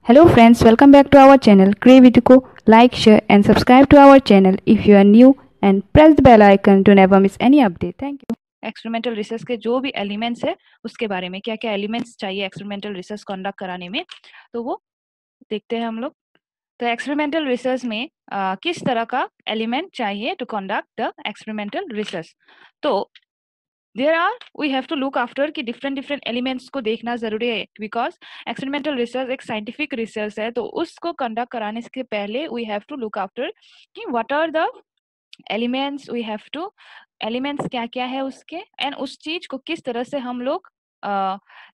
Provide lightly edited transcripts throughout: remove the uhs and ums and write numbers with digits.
Hello friends, welcome back to our channel Creavidico. Like, share and subscribe to our channel if you are new and press the bell icon to never miss any update. Thank you. Experimental research के जो भी elements है उसके बारे में क्या क्या elements चाहिए एक्सपेरिमेंटल रिसर्च कंडक्ट कराने में, तो वो देखते हैं हम लोग। तो एक्सपेरिमेंटल रिसर्च में किस तरह का एलिमेंट चाहिए to conduct the experimental research. तो there are we have to look after कि डिफरेंट डिफरेंट एलिमेंट्स को देखना जरूरी है, बिकॉज एक्सपेरिमेंटल रिसर्च एक साइंटिफिक रिसर्च है। तो उसको कंडक्ट कराने से पहले we have to look after कि what are the elements, we have to elements क्या क्या है उसके, एंड उस चीज को किस तरह से हम लोग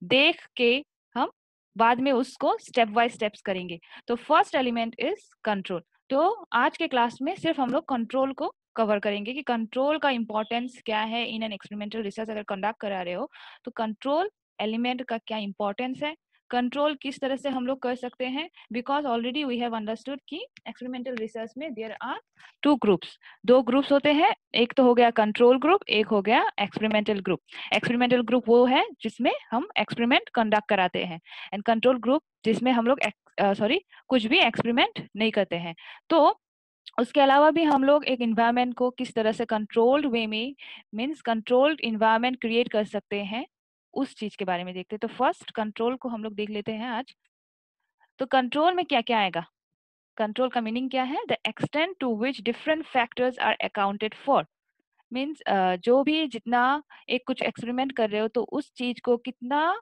देख के हम बाद में उसको स्टेप बाय स्टेप्स करेंगे। तो फर्स्ट एलिमेंट इज कंट्रोल। तो आज के क्लास में सिर्फ हम लोग कंट्रोल को कवर करेंगे कि कंट्रोल का इंपॉर्टेंस क्या है इन एन एक्सपेरिमेंटल रिसर्च। अगर कंडक्ट करा रहे हो तो कंट्रोल एलिमेंट का क्या इंपॉर्टेंस है, कंट्रोल किस तरह से हम लोग कर सकते हैं, because already we have understood कि एक्सपेरिमेंटल रिसर्च में देयर आर टू ग्रुप्स, दो ग्रुप्स होते हैं। एक तो हो गया कंट्रोल ग्रुप, एक हो गया एक्सपेरिमेंटल ग्रुप। एक्सपेरिमेंटल ग्रुप वो है जिसमें हम एक्सपेरिमेंट कंडक्ट कराते हैं, एंड कंट्रोल ग्रुप जिसमें हम लोग कुछ भी एक्सपेरिमेंट नहीं करते हैं। तो उसके अलावा भी हम लोग एक इन्वायरमेंट को किस तरह से कंट्रोल्ड वे में, मीन्स कंट्रोल्ड इन्वायरमेंट क्रिएट कर सकते हैं, उस चीज के बारे में देखते हैं। तो फर्स्ट कंट्रोल को हम लोग देख लेते हैं आज। तो कंट्रोल में क्या क्या आएगा। कंट्रोल का मीनिंग क्या है, the extent to which different factors are accounted for. Means जो भी जितना एक कुछ एक्सपेरिमेंट कर रहे हो तो उस चीज को कितना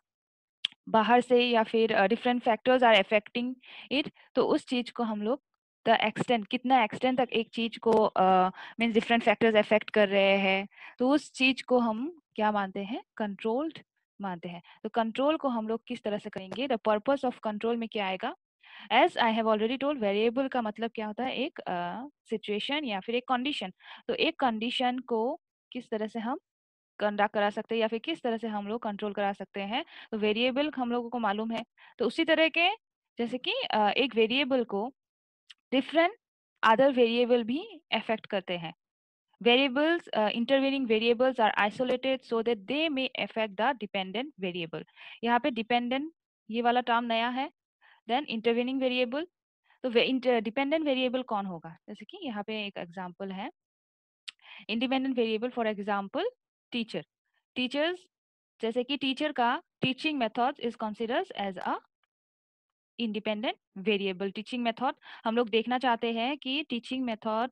बाहर से या फिर different factors are affecting it, तो उस चीज को हम लोग द एक्सटेंट, कितना एक्सटेंट तक एक चीज को मीन्स डिफरेंट फैक्टर्स अफेक्ट कर रहे हैं, तो उस चीज को हम क्या मानते हैं, कंट्रोल्ड मानते हैं। तो कंट्रोल को हम लोग किस तरह से करेंगे, द पर्पस ऑफ कंट्रोल में क्या आएगा। As I have already told, variable का मतलब क्या होता है, एक सिचुएशन या फिर एक कंडीशन। तो एक कंडीशन को किस तरह से हम कंडक्ट करा सकते हैं या फिर किस तरह से हम लोग कंट्रोल करा सकते हैं, तो वेरिएबल हम लोगों को मालूम है। तो उसी तरह के जैसे कि एक वेरिएबल को डिफरेंट अदर वेरिएबल भी अफेक्ट करते हैं। Variables, intervening variables are isolated so that they may affect the dependent variable. यहाँ पे dependent ये वाला टर्म नया है। देन इंटरवेनिंग वेरिएबल, तो डिपेंडेंट वेरिएबल कौन होगा, जैसे कि यहाँ पे एक एग्जांपल है independent variable, for example teacher. Teachers, जैसे कि टीचर का teaching method is considered as a independent variable. Teaching method हम लोग देखना चाहते हैं कि टीचिंग मेथड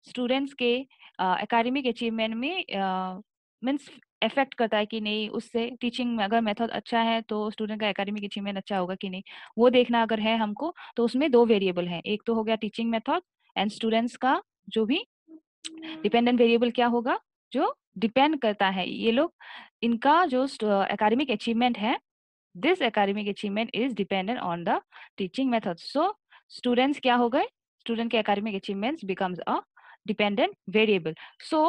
स्टूडेंट्स के एकेडमिक अचीवमेंट में मीन्स इफेक्ट करता है कि नहीं, उससे टीचिंग में अगर मेथड अच्छा है तो स्टूडेंट का एकेडमिक अचीवमेंट अच्छा होगा कि नहीं, वो देखना अगर है हमको। तो उसमें दो वेरिएबल हैं, एक तो हो गया टीचिंग मेथड एंड स्टूडेंट्स का जो भी डिपेंडेंट वेरिएबल क्या होगा, जो डिपेंड करता है ये लोग, इनका जो एकेडमिक अचीवमेंट है, this academic achievement is dependent on the teaching method. So students क्या हो गए, student के academic achievements becomes a dependent variable. So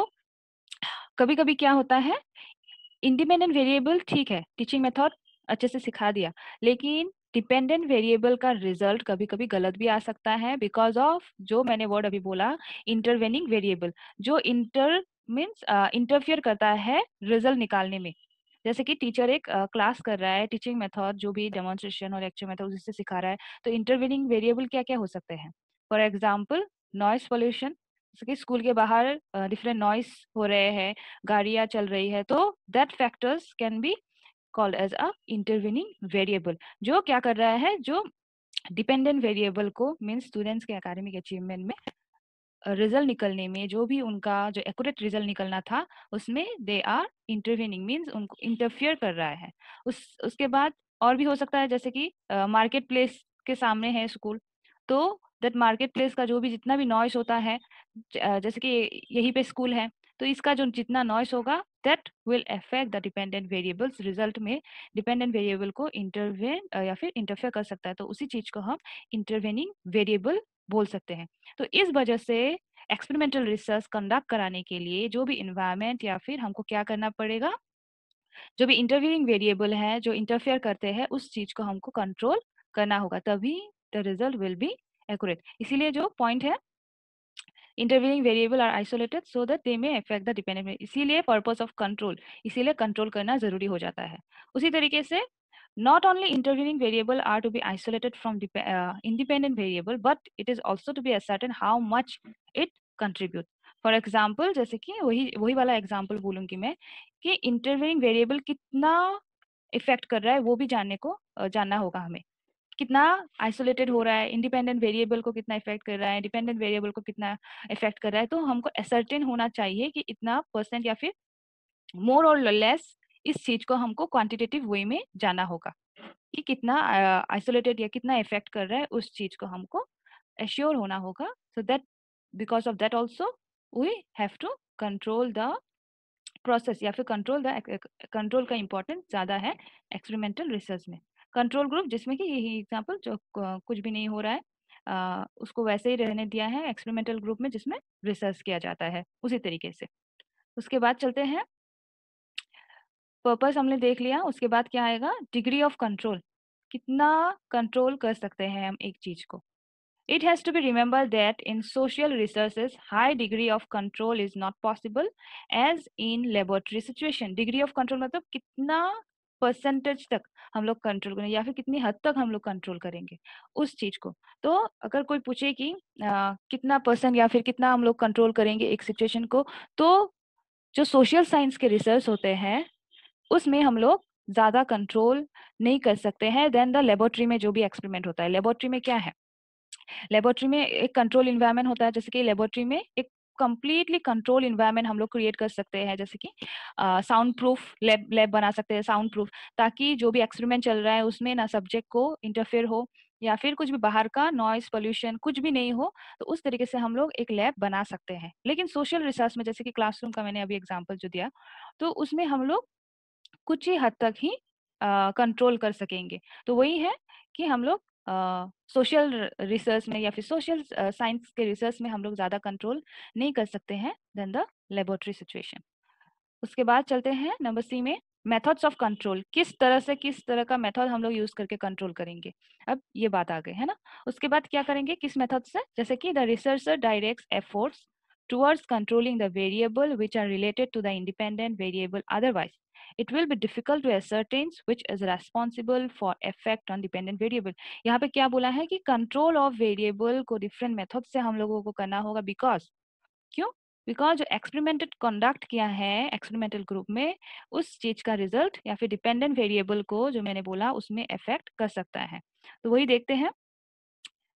कभी कभी क्या होता है, इंडिपेंडेंट वेरिएबल ठीक है, टीचिंग मेथड अच्छे से सिखा दिया, लेकिन डिपेंडेंट वेरिएबल का रिजल्ट कभी कभी गलत भी आ सकता है, बिकॉज ऑफ जो मैंने वर्ड अभी बोला, इंटरवेनिंग वेरिएबल, जो इंटर मीन्स इंटरफियर करता है रिजल्ट निकालने में। जैसे कि टीचर एक क्लास कर रहा है, टीचिंग मेथड जो भी डेमोन्स्ट्रेशन और लेक्चर मेथड जिससे सिखा रहा है, तो इंटरवेनिंग वेरिएबल क्या क्या हो सकते हैं, फॉर एग्जाम्पल नॉइस पोल्यूशन, जैसे कि स्कूल के बाहर डिफरेंट नॉइस हो रहे हैं, गाड़ियां चल रही है, तो that factors can be called as a intervening variable, जो क्या कर रहा है, जो डिपेंडेंट वेरिएबल को मीन्स स्टूडेंट्स के एकेडमिक अचीवमेंट में रिजल्ट निकलने में, जो भी उनका जो एक्यूरेट रिजल्ट निकलना था उसमें दे आर इंटरवेनिंग, मीन्स उनको इंटरफियर कर रहा है। उसके बाद और भी हो सकता है, जैसे कि मार्केट प्लेस के सामने है स्कूल, तो दैट मार्केट प्लेस का जो भी जितना भी नॉइस होता है, जैसे कि यहीं पे स्कूल है, तो इसका जो जितना नॉइस होगा that will affect the dependent variables, result में डिपेंडेंट वेरिएबल को इंटरवेन या फिर इंटरफेयर कर सकता है, तो उसी चीज को हम इंटरवेनिंग वेरिएबल बोल सकते हैं। तो इस वजह से एक्सपेरिमेंटल रिसर्च कंडक्ट कराने के लिए जो भी इन्वायरमेंट या फिर हमको क्या करना पड़ेगा, जो भी इंटरव्यूइंग वेरिएबल है जो इंटरफेयर करते हैं, उस चीज को हमको कंट्रोल करना होगा, तभी the result will be accurate. इसीलिए जो पॉइंट है, interviewing variable are isolated so that they may affect the dependent, इसीलिए पर्पस ऑफ कंट्रोल, इसीलिए कंट्रोल करना जरूरी हो जाता है। उसी तरीके से Not only intervening variable are to be isolated from independent variable, but it is also to be ascertain how much it contribute. For example, जैसे कि वही वही वाला एग्जाम्पल बोलूंगी मैं कि इंटरवेनिंग वेरिएबल कितना इफेक्ट कर रहा है वो भी जानना होगा हमें। कितना आइसोलेटेड हो रहा है, इंडिपेंडेंट वेरिएबल को कितना इफेक्ट कर रहा है, डिपेंडेंट वेरिएबल को कितना इफेक्ट कर रहा है, तो हमको असर्टेन होना चाहिए कि इतना परसेंट या फिर मोर और लेस इस चीज को हमको क्वांटिटेटिव वे में जाना होगा कि कितना आइसोलेटेड या कितना इफेक्ट कर रहा है, उस चीज को हमको एश्योर होना होगा। So that because of that also we have to control the process या फिर कंट्रोल का इम्पोर्टेंस ज्यादा है एक्सपेरिमेंटल रिसर्च में। कंट्रोल ग्रुप जिसमें कि यही एग्जांपल जो कुछ भी नहीं हो रहा है उसको वैसे ही रहने दिया है एक्सपेरिमेंटल ग्रुप में जिसमें रिसर्च किया जाता है उसी तरीके से। उसके बाद चलते हैं, पर्पस हमने देख लिया, उसके बाद क्या आएगा, डिग्री ऑफ कंट्रोल, कितना कंट्रोल कर सकते हैं हम एक चीज को। It has to be remembered that in social researches, high degree of control is not possible as in laboratory situation. Degree of control मतलब कितना परसेंटेज तक हम लोग कंट्रोल करेंगे या फिर कितनी हद तक हम लोग कंट्रोल करेंगे उस चीज को। तो अगर कोई पूछे कि कितना परसेंट या फिर कितना हम लोग कंट्रोल करेंगे एक सिचुएशन को, तो जो सोशल साइंस के रिसर्च होते हैं उसमें हम लोग ज्यादा कंट्रोल नहीं कर सकते हैं देन द लेबोरेटरी में जो भी एक्सपेरिमेंट होता है। लेबोरेटरी में क्या है, लेबोरेटरी में एक कंट्रोल इन्वायरमेंट होता है, जैसे कि लेबोरेटरी में एक कंप्लीटली कंट्रोल इन्वायरमेंट हम लोग क्रिएट कर सकते हैं, जैसे कि साउंड प्रूफ लैब बना सकते हैं, साउंड प्रूफ, ताकि जो भी एक्सपेरिमेंट चल रहा है उसमें ना सब्जेक्ट को इंटरफेयर हो या फिर कुछ भी बाहर का नॉइस पोल्यूशन कुछ भी नहीं हो, तो उस तरीके से हम लोग एक लैब बना सकते हैं। लेकिन सोशल रिसर्च में जैसे कि क्लासरूम का मैंने अभी एग्जाम्पल जो दिया, तो उसमें हम लोग कुछ ही हद तक ही कंट्रोल कर सकेंगे। तो वही है कि हम लोग सोशल रिसर्च में या फिर सोशल साइंस के रिसर्च में हम लोग ज़्यादा कंट्रोल नहीं कर सकते हैं देन द लेबोरेटरी सिचुएशन। उसके बाद चलते हैं नंबर सी में, मेथड्स ऑफ कंट्रोल, किस तरह का मेथड हम लोग यूज करके कंट्रोल करेंगे। अब ये बात आ गई है ना। उसके बाद क्या करेंगे, किस मेथड से, जैसे कि the researcher directs efforts towards controlling the variable which are related to the independent variable, otherwise it will be difficult to ascertain which is responsible for effect on dependent variable। यहाँ पे क्या बोला है कि control of variable को different method से हम लोगों को करना होगा, बिकॉज क्यों, बिकॉज जो एक्सपेरिमेंटेड कंडक्ट किया है एक्सपेरिमेंटल ग्रुप में उस चीज का रिजल्ट या फिर डिपेंडेंट वेरिएबल को जो मैंने बोला उसमें इफेक्ट कर सकता है। तो वही देखते हैं,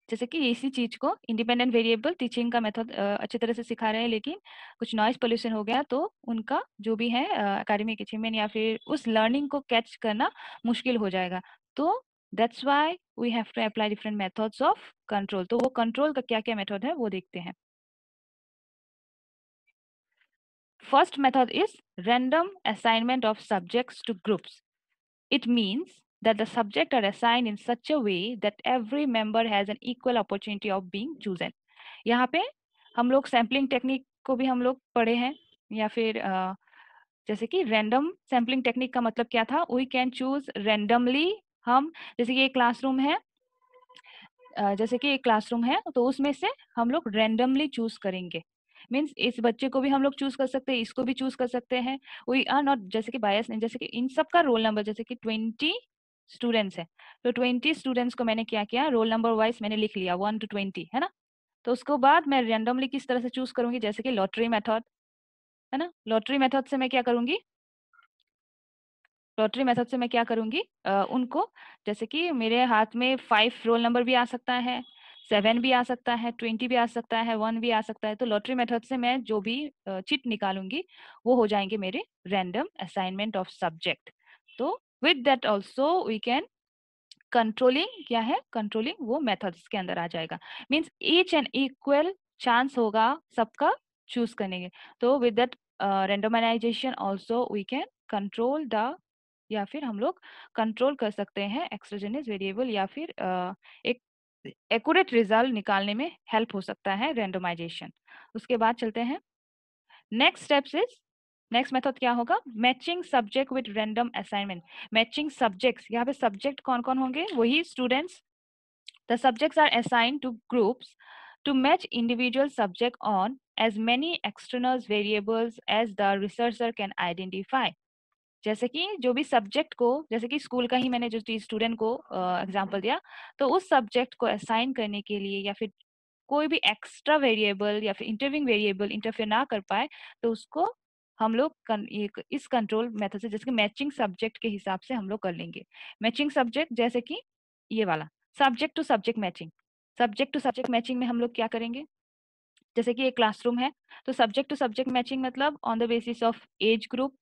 जैसे कि इसी चीज को इंडिपेंडेंट वेरिएबल टीचिंग का मेथड अच्छी तरह से सिखा रहे हैं, लेकिन कुछ नॉइस पोल्यूशन हो गया तो उनका जो भी है एकेडमिक अचीवमेंट या फिर उस लर्निंग को कैच करना मुश्किल हो जाएगा। तो that's why we have to apply different methods of control. तो वो कंट्रोल का क्या क्या मेथड है वो देखते हैं। First method is random assignment of subjects to groups. It means that the subjects are assigned in such a way that every member has an equal opportunity of being chosen. यहाँ पे हम लोग sampling technique को भी हम लोग पढ़े हैं, या फिर जैसे कि रैंडम सैम्पलिंग टेक्निक का मतलब क्या था, वी कैन चूज रैंडमली। हम जैसे कि एक क्लासरूम है, जैसे कि एक क्लासरूम है तो उसमें से हम लोग रैंडमली चूज करेंगे। मीन्स इस बच्चे को भी हम लोग चूज कर सकते हैं, इसको भी चूज कर सकते हैं। वी आर नॉट जैसे कि बायस नहीं, जैसे कि इन सब का रोल नंबर, जैसे कि 20 स्टूडेंट्स है तो 20 स्टूडेंट्स को मैंने क्या किया, रोल नंबर वाइज मैंने लिख लिया 1 to 20 है ना। तो उसके बाद मैं रैंडमली किस तरह से चूज करूंगी, जैसे कि लॉटरी मेथड है ना। लॉटरी मेथड से मैं क्या करूंगी, लॉटरी मेथड से मैं क्या करूंगी, उनको, जैसे कि मेरे हाथ में 5 रोल नंबर भी आ सकता है, 7 भी आ सकता है, 20 भी आ सकता है, 1 भी आ सकता है। तो लॉटरी मेथड से मैं जो भी चिट निकालूंगी वो हो जाएंगे मेरे रैंडम असाइनमेंट ऑफ सब्जेक्ट। तो with that also we can controlling, क्या है कंट्रोलिंग, वो मेथड्स के अंदर आ जाएगा। Means each and equal chance होगा सबका चूज करने के। तो with that randomization also we can control the, या फिर हम लोग कंट्रोल कर सकते हैं एक्सोजेनस वेरिएबल, या फिर एक एक्यूरेट रिजल्ट निकालने में हेल्प हो सकता है रेंडमाइजेशन। उसके बाद चलते हैं next steps is, next method क्या होगा, matching subject with random assignment. Matching subjects, यहाँ पे सब्जेक्ट कौन कौन होंगे, वही students. The subjects are assigned to groups to match individual subject on as many external variables as the researcher can identify. जैसे कि जो भी सब्जेक्ट को, जैसे कि स्कूल का ही मैंने जो स्टूडेंट को एग्जांपल दिया, तो उस सब्जेक्ट को असाइन करने के लिए या फिर कोई भी एक्स्ट्रा वेरिएबल या फिर इंटरविंग वेरिएबल इंटरफेयर ना कर पाए, तो उसको हम लोग इस कंट्रोल मेथड से, जैसे कि मैचिंग सब्जेक्ट के हिसाब से हम लोग कर लेंगे। मैचिंग सब्जेक्ट जैसे कि ये वाला subject to subject matching. Subject to subject matching में हम लोग क्या करेंगे, जैसे कि एक क्लासरूम है, तो सब्जेक्ट टू सब्जेक्ट मैचिंग मतलब on the basis of age group,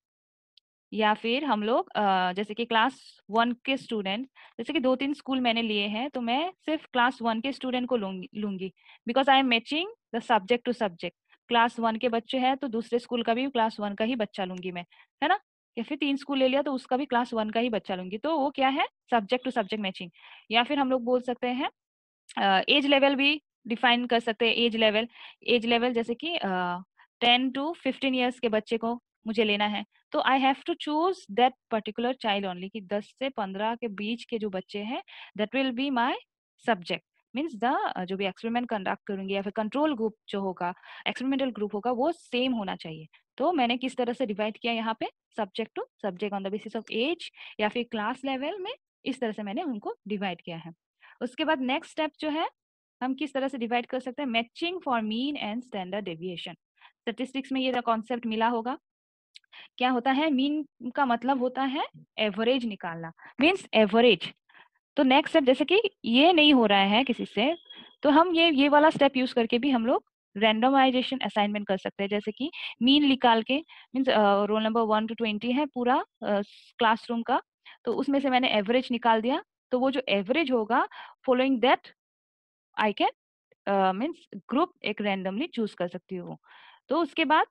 या फिर हम लोग जैसे कि क्लास 1 के स्टूडेंट, जैसे कि 2-3 स्कूल मैंने लिए हैं, तो मैं सिर्फ क्लास 1 के स्टूडेंट को लूंगी because I am matching the subject to subject. Class 1 के बच्चे हैं तो दूसरे स्कूल का भी क्लास 1 का ही बच्चा लूंगी मैं, है ना। या फिर 3 स्कूल ले लिया तो उसका भी क्लास 1 का ही बच्चा लूंगी, तो वो क्या है, सब्जेक्ट टू सब्जेक्ट मैचिंग। या फिर हम लोग बोल सकते हैं एज लेवल भी डिफाइन कर सकते हैं। एज लेवल, एज लेवल जैसे कि 10 to 15 ईयर्स के बच्चे को मुझे लेना है, तो I have to choose that particular child only, कि 10 से 15 के बीच के जो बच्चे हैं, that will be my subject. Means the जो भी एक्सपेरिमेंट कंडक्ट करूंगी या फिर कंट्रोल ग्रुप जो होगा, एक्सपेरिमेंटल ग्रुप होगा, वो सेम होना चाहिए। तो मैंने किस तरह से डिवाइड किया यहाँ पे, subject to subject on the basis of age या फिर क्लास लेवल में, इस तरह से मैंने उनको डिवाइड किया है। उसके बाद नेक्स्ट स्टेप जो है, हम किस तरह से डिवाइड कर सकते हैं, matching for mean and standard deviation. Statistics में ये कॉन्सेप्ट मिला होगा। क्या होता है, मीन का मतलब होता है एवरेज निकालना, मीन्स एवरेज। तो नेक्स्ट स्टेप, जैसे कि ये नहीं हो रहा है किसी से, तो हम ये वाला स्टेप यूज करके भी हम लोग रैंडमाइजेशन असाइनमेंट कर सकते हैं। जैसे कि मीन निकाल के, मीन्स रोल नंबर 1 to 20 है पूरा क्लासरूम का, तो उसमें से मैंने एवरेज निकाल दिया, तो वो जो एवरेज होगा, following that I can means group एक रैंडमली चूज कर सकती हूँ। तो उसके बाद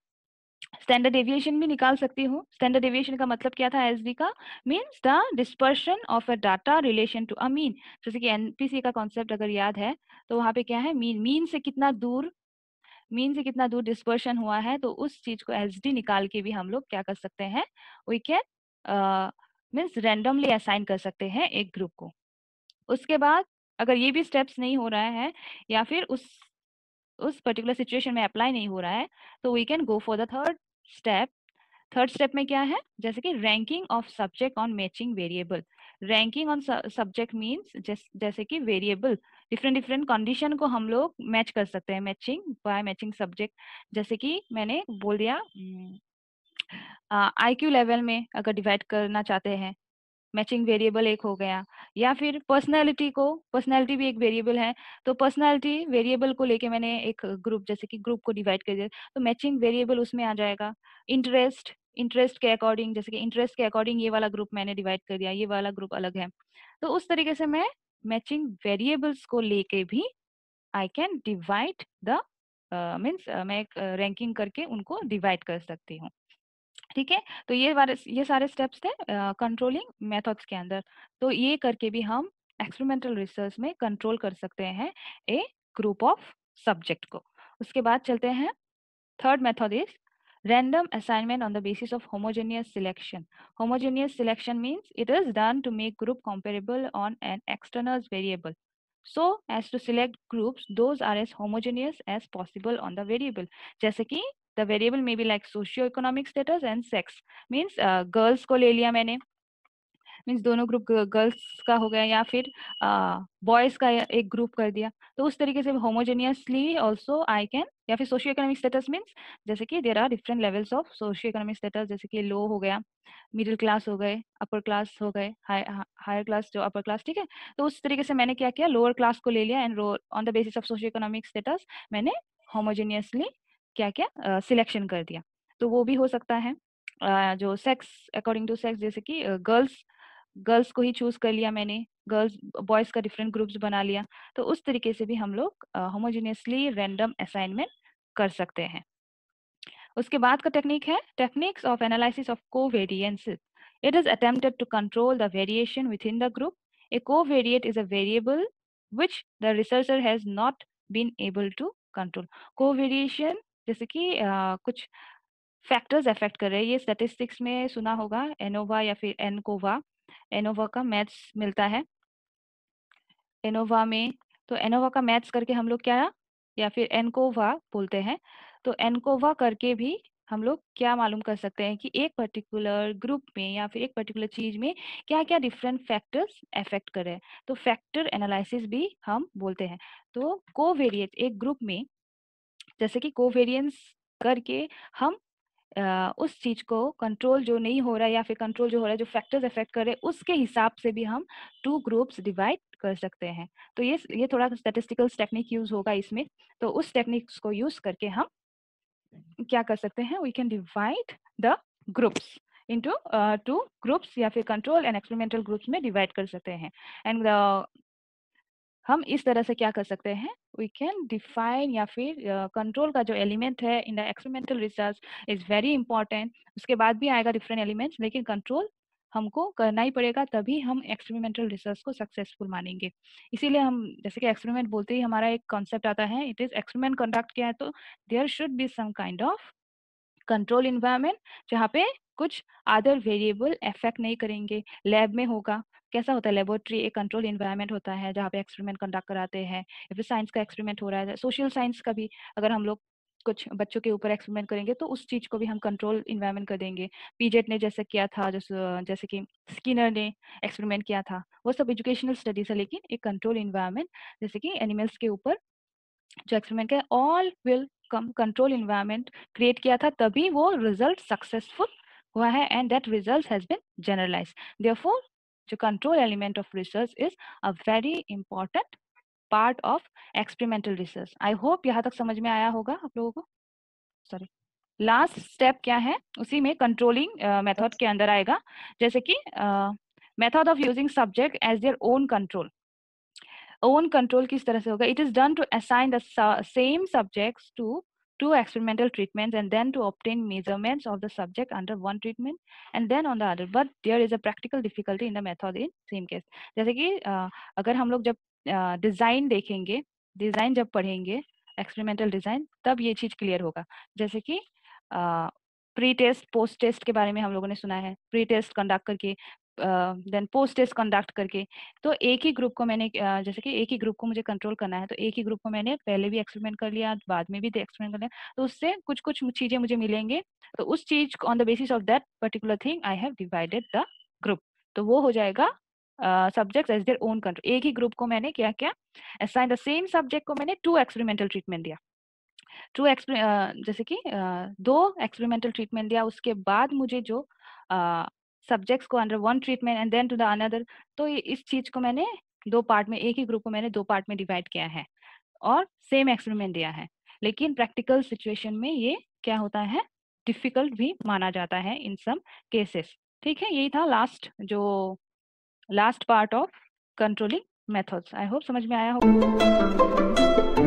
स्टैंडर्ड डेविएशन भी निकाल सकती हूँ। स्टैंडर्ड डेविएशन का मतलब क्या था, एसडी का, means the dispersion of a data relation to a mean. जैसे कि एनपीसी का कॉन्सेप्ट अगर याद है, तो वहां पे क्या है, मीन, मीन से कितना दूर डिस्पर्शन हुआ है, तो उस चीज को एसडी निकाल के भी हम लोग क्या कर सकते हैं, we can means randomly assign कर सकते हैं एक ग्रुप को। उसके बाद अगर ये भी स्टेप्स नहीं हो रहा है, या फिर उस पर्टिकुलर सिचुएशन में अप्लाई नहीं हो रहा है, तो we can go for the third step. Third step में क्या है, जैसे कि ranking of subject on matching variable. Ranking on subject means जैसे कि वेरिएबल डिफरेंट डिफरेंट कंडीशन को हम लोग मैच कर सकते हैं, मैचिंग बाय मैचिंग सब्जेक्ट। जैसे कि मैंने बोल दिया आईक्यू लेवल में अगर डिवाइड करना चाहते हैं, मैचिंग वेरिएबल एक हो गया। या फिर पर्सनैलिटी को, पर्सनैलिटी भी एक वेरिएबल है, तो पर्सनैलिटी वेरिएबल को लेके मैंने एक ग्रुप, जैसे कि ग्रुप को डिवाइड कर दिया, तो मैचिंग वेरिएबल उसमें आ जाएगा। इंटरेस्ट, इंटरेस्ट के अकॉर्डिंग, जैसे कि इंटरेस्ट के अकॉर्डिंग ये वाला ग्रुप मैंने डिवाइड कर दिया, ये वाला ग्रुप अलग है। तो उस तरीके से मैं मैचिंग वेरिएबल्स को लेके भी I can divide the means मैं एक रैंकिंग करके उनको डिवाइड कर सकती हूँ। ठीक है, तो ये सारे स्टेप्स थे कंट्रोलिंग मेथड्स के अंदर। तो ये करके भी हम एक्सपेरिमेंटल रिसर्च में कंट्रोल कर सकते हैं ए ग्रुप ऑफ सब्जेक्ट को। उसके बाद चलते हैं, third method is random assignment on the basis of homogeneous selection. Homogeneous selection means it is done to make group comparable on an external variable, so as to select groups those are as homogeneous as possible on the variable. जैसे कि the variable may be like socio-economic status and sex, means girls को ले लिया मैंने, means दोनों group girls का हो गया, या फिर बॉयज का एक ग्रुप कर दिया। तो उस तरीके से होमोजेनियसली ऑल्सो आई कैन, या फिर सोशियो इकोनॉमिक स्टेटस मीन्स जैसे कि there are different levels of socio economic status, जैसे कि लो हो गया, मिडिल क्लास हो गए, अपर क्लास हो गए, हायर क्लास जो अपर क्लास, ठीक है। तो उस तरीके से मैंने क्या किया, लोअर क्लास को ले लिया and on the basis of socio economic status मैंने होमोजेनियसली क्या क्या सिलेक्शन कर दिया। तो वो भी हो सकता है। जो सेक्स, अकॉर्डिंग टू सेक्स, जैसे कि गर्ल्स, गर्ल्स को ही चूज कर लिया मैंने, गर्ल्स बॉयज का डिफरेंट ग्रुप्स बना लिया। तो उस तरीके से भी हम लोग होमोजेनियसली रैंडम असाइनमेंट कर सकते हैं। उसके बाद का टेक्निक है techniques of analysis of covariances. It is attempted to control the variation within the group. A covariate is a variable which the researcher has not been able to control. Covariation जैसे कि कुछ factors affect कर रहे हैं, ये statistics में सुना होगा, एनोवा या फिर एनकोवा। एनोवा का मैथ्स मिलता है एनोवा में, तो एनोवा का मैथ्स करके हम लोग क्या, या फिर एनकोवा बोलते हैं, तो एनकोवा करके भी हम लोग क्या मालूम कर सकते हैं कि एक पर्टिकुलर ग्रुप में या फिर एक पर्टिकुलर चीज में क्या क्या डिफरेंट फैक्टर्स अफेक्ट कर रहे हैं, तो फैक्टर एनालिसिस भी हम बोलते हैं। तो कोवेरिएट एक ग्रुप में, जैसे कि कोवेरिएंस करके हम उस चीज को कंट्रोल जो नहीं हो रहा है या फिर कंट्रोल जो हो रहा है, जो फैक्टर्स अफेक्ट कर रहे हैं उसके हिसाब से भी हम टू ग्रुप्स डिवाइड कर सकते हैं। तो ये थोड़ा स्टैटिस्टिकल टेक्निक यूज होगा इसमें। तो उस टेक्निक्स को यूज करके हम क्या कर सकते हैं, we can divide the groups into two groups या फिर कंट्रोल एंड एक्सपेरिमेंटल ग्रुप्स में डिवाइड कर सकते हैं। एंड हम इस तरह से क्या कर सकते हैं, वी कैन डिफाइन या फिर कंट्रोल का जो एलिमेंट है in the experimental research is very important. उसके बाद भी आएगा डिफरेंट एलिमेंट्स, लेकिन कंट्रोल हमको करना ही पड़ेगा, तभी हम एक्सपेरिमेंटल रिसर्च को सक्सेसफुल मानेंगे। इसीलिए हम जैसे कि एक्सपेरिमेंट बोलते ही हमारा एक कॉन्सेप्ट आता है, इट इज एक्सपेरिमेंट कंडक्ट किया है तो there should be some kind of control environment, जहाँ पे कुछ अदर वेरिएबल इफेक्ट नहीं करेंगे। लैब में होगा, कैसा होता है लेबोरेटरी, एक कंट्रोल इन्वायरमेंट होता है जहाँ पे एक्सपेरिमेंट कंडक्ट कराते हैं, या फिर साइंस का एक्सपेरिमेंट हो रहा है, सोशल साइंस का भी अगर हम लोग कुछ बच्चों के ऊपर एक्सपेरिमेंट करेंगे तो उस चीज को भी हम कंट्रोल इन्वायरमेंट कर देंगे। पीजेट ने जैसे किया था, जैसे कि स्किनर ने एक्सपेरिमेंट किया था, वो सब एजुकेशनल स्टडीज है, लेकिन एक कंट्रोल इन्वायरमेंट जैसे कि एनिमल्स के ऊपर जो एक्सपेरिमेंट है, all will come control environment create किया था, तभी वो रिजल्ट सक्सेसफुल हुआ है and that result has been generalised. Therefore जो control element of research is a very important part of experimental research. I hope यहाँ तक समझ में आया होगा आप लोगों को। सॉरी, लास्ट स्टेप क्या है, उसी में कंट्रोलिंग मेथड के अंदर आएगा, जैसे कि method of using subject as their own control. Own control किस तरह से होगा, it is done to assign the same subjects to two experimental treatments and then to obtain measurements of the subject under one treatment and then on the other, but there is a practical difficulty in the method in same case। जैसे कि अगर हम लोग जब design देखेंगे, design जब पढ़ेंगे experimental design, तब ये चीज क्लियर होगा। जैसे कि प्री टेस्ट पोस्ट टेस्ट के बारे में हम लोगों ने सुना है, प्री टेस्ट कंडक्ट करके देन पोस्ट टेस्ट कंडक्ट करके। तो एक ही ग्रुप को मैंने जैसे कि एक ही ग्रुप को मुझे कंट्रोल करना है, तो एक ही ग्रुप को मैंने पहले भी एक्सपेरिमेंट कर लिया, बाद में भी एक्सपेरिमेंट कर लिया, तो उससे कुछ कुछ चीजें मुझे मिलेंगे। तो उस चीज on the basis of that particular thing I have divided the group. तो वो हो जाएगा subject as their own control. एक ही ग्रुप को मैंने क्या क्या असाइन, द सेम सब्जेक्ट को मैंने टू एक्सपेरिमेंटल ट्रीटमेंट दिया, टू जैसे कि दो एक्सपेरिमेंटल ट्रीटमेंट दिया, उसके बाद मुझे जो सब्जेक्ट्स को under one treatment and then to the another, तो इस चीज को मैंने दो पार्ट में, एक ही ग्रुप को मैंने दो पार्ट में डिवाइड किया है और सेम एक्सपेरिमेंट दिया है। लेकिन प्रैक्टिकल सिचुएशन में ये क्या होता है, डिफिकल्ट भी माना जाता है इन सम केसेस। ठीक है, यही था last part of controlling methods. I hope समझ में आया होगा।